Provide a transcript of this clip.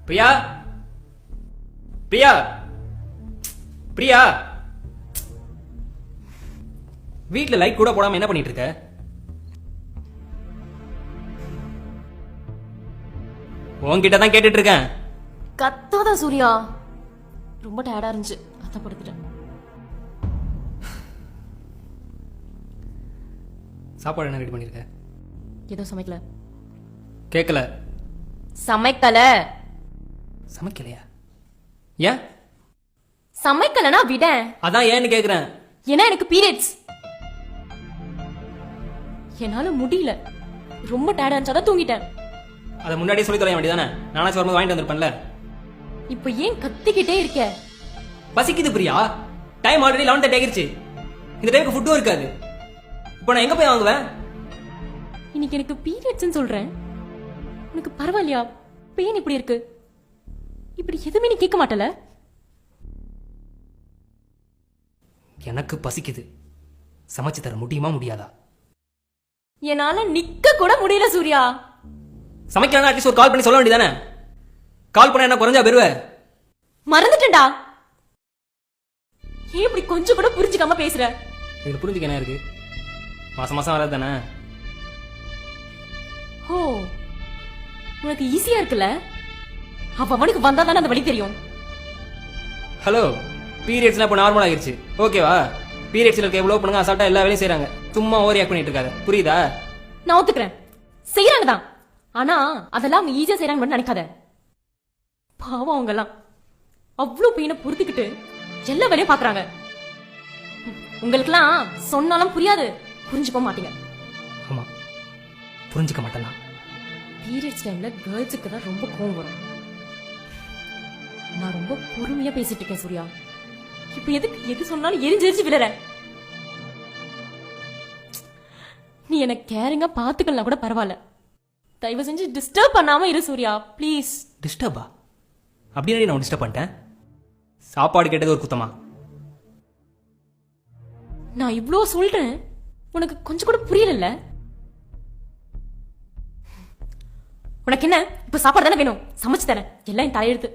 பிரியா பிரியா பிரியா, வீட்டுல லைட் கூட போடாம என்ன பண்ணிட்டு இருக்க? உன்கிட்ட தான் கேட்டுட்டு இருக்கேன். கத்தாதா சூர்யா, ரொம்ப டயர்டா இருந்துச்சு, அதான் படுத்துட்டேன். சாப்பாடு என்ன ரெடி பண்ணிருக்க? எதுவும் சமைக்கல. கேட்கல. சமைக்கல. சமைக்கலையா? ஏன்? சமைக்கலனா விட. அதான் ஏன்னு கேக்குறேன். ஏன்னா எனக்கு பீரியட்ஸ். என்னால முடியல, ரொம்ப டயர்டா இருந்துச்சு, அதான் தூங்கிட்டேன். அதை முன்னாடியே சொல்லி தொலைய வேண்டியதானே? நானாச்சும் வரும்போது வாங்கிட்டு வந்திருப்பேன்ல. இப்ப ஏன் கத்திக்கிட்டே இருக்க? பசிக்குது பிரியா. டைம் ஆல்ரெடி 11:30 ஆகிருச்சு. இந்த டைமுக்கு ஃபுட்டும் இருக்காது. இப்போ நான் எங்க போய் வாங்குவேன்? இன்னைக்கு எனக்கு பீரியட்ஸ்னு சொல்றேன், உனக்கு பரவாயில்லையா? பெயின் இப்படி இருக்கு, இப்படி எதுவுமே நீ கேட்க மாட்டல. எனக்கு பசிக்குது, சமைச்சு தர முடியுமா முடியாதா? என்னால நிக்க கூட முடியல சூர்யா. சமைக்கலாம், அட்லீஸ்ட் ஒரு கால் பண்ணி சொல்ல வேண்டியதானே? கால் பண்ண என்ன குறைஞ்சா பெறுவ? மறந்துட்டேன்டா. ஏன் இப்படி கொஞ்சம் கூட புரிஞ்சுக்காம பேசுற? இதுல புரிஞ்சுக்க என்ன இருக்கு? மாசம் மாசம் வராது தானே? ஓ, உனக்கு ஈஸியா இருக்குல்ல? அவனுக்கு வந்தா தானே அந்த வழி தெரியும். ஹலோ, பீரியட்ஸ்லாம் இப்போ நார்மல் ஆகிருச்சு, ஓகேவா? பீரியட்ஸ்ல இருக்க எவ்வளவு பண்ணுங்க அசால்ட்டா எல்லா வேலையும் செய்யறாங்க. சும்மா ஓவர் ரியாக்ட் பண்ணிட்டு இருக்காத, புரியுதா? நான் ஒத்துக்கிறேன், செய்யறாங்க தான். ஆனா அதெல்லாம் அவங்க ஈஸியா செய்யறாங்கன்னு நினைக்காத. பாவம், அவங்க எல்லாம் அவ்வளவு பெயினை பொறுத்துக்கிட்டு எல்லா வேலையும் பாக்குறாங்க. உங்களுக்குலாம் சொன்னாலும் புரியாது, புரிஞ்சுக்க மாட்டீங்க. ஆமா, புரிஞ்சுக்க மாட்டேனா? பீரியட்ஸ் டைம்ல கேர்ள்ஸுக்கு தான் ரொம்ப கோவம் வரும். நான் ரொம்ப பொறுமையா பேசிட்டு இருக்கேன் சூர்யா. இப்ப எதுக்கு எது சொன்னாலும் எரிஞ்சு விழற? நீ என்ன கேரிங்கா பாத்துக்கலாம் கூட பரவாயில்ல, தயவு செஞ்சு டிஸ்டர்ப் பண்ணாம இரு சூர்யா, ப்ளீஸ். டிஸ்டர்பா? அப்படியே நான் டிஸ்டர்ப் பண்ணிட்டேன்? சாப்பாடு கேட்டது ஒரு குத்தமா? நான் இவ்ளோ சொல்றேன், உனக்கு கொஞ்சம் கூட புரியல. உனக்கு என்ன இப்ப சாப்பாடு தானே வேணும்? சமைச்சு தரேன், எல்லாம் என் தலையெழுத்து.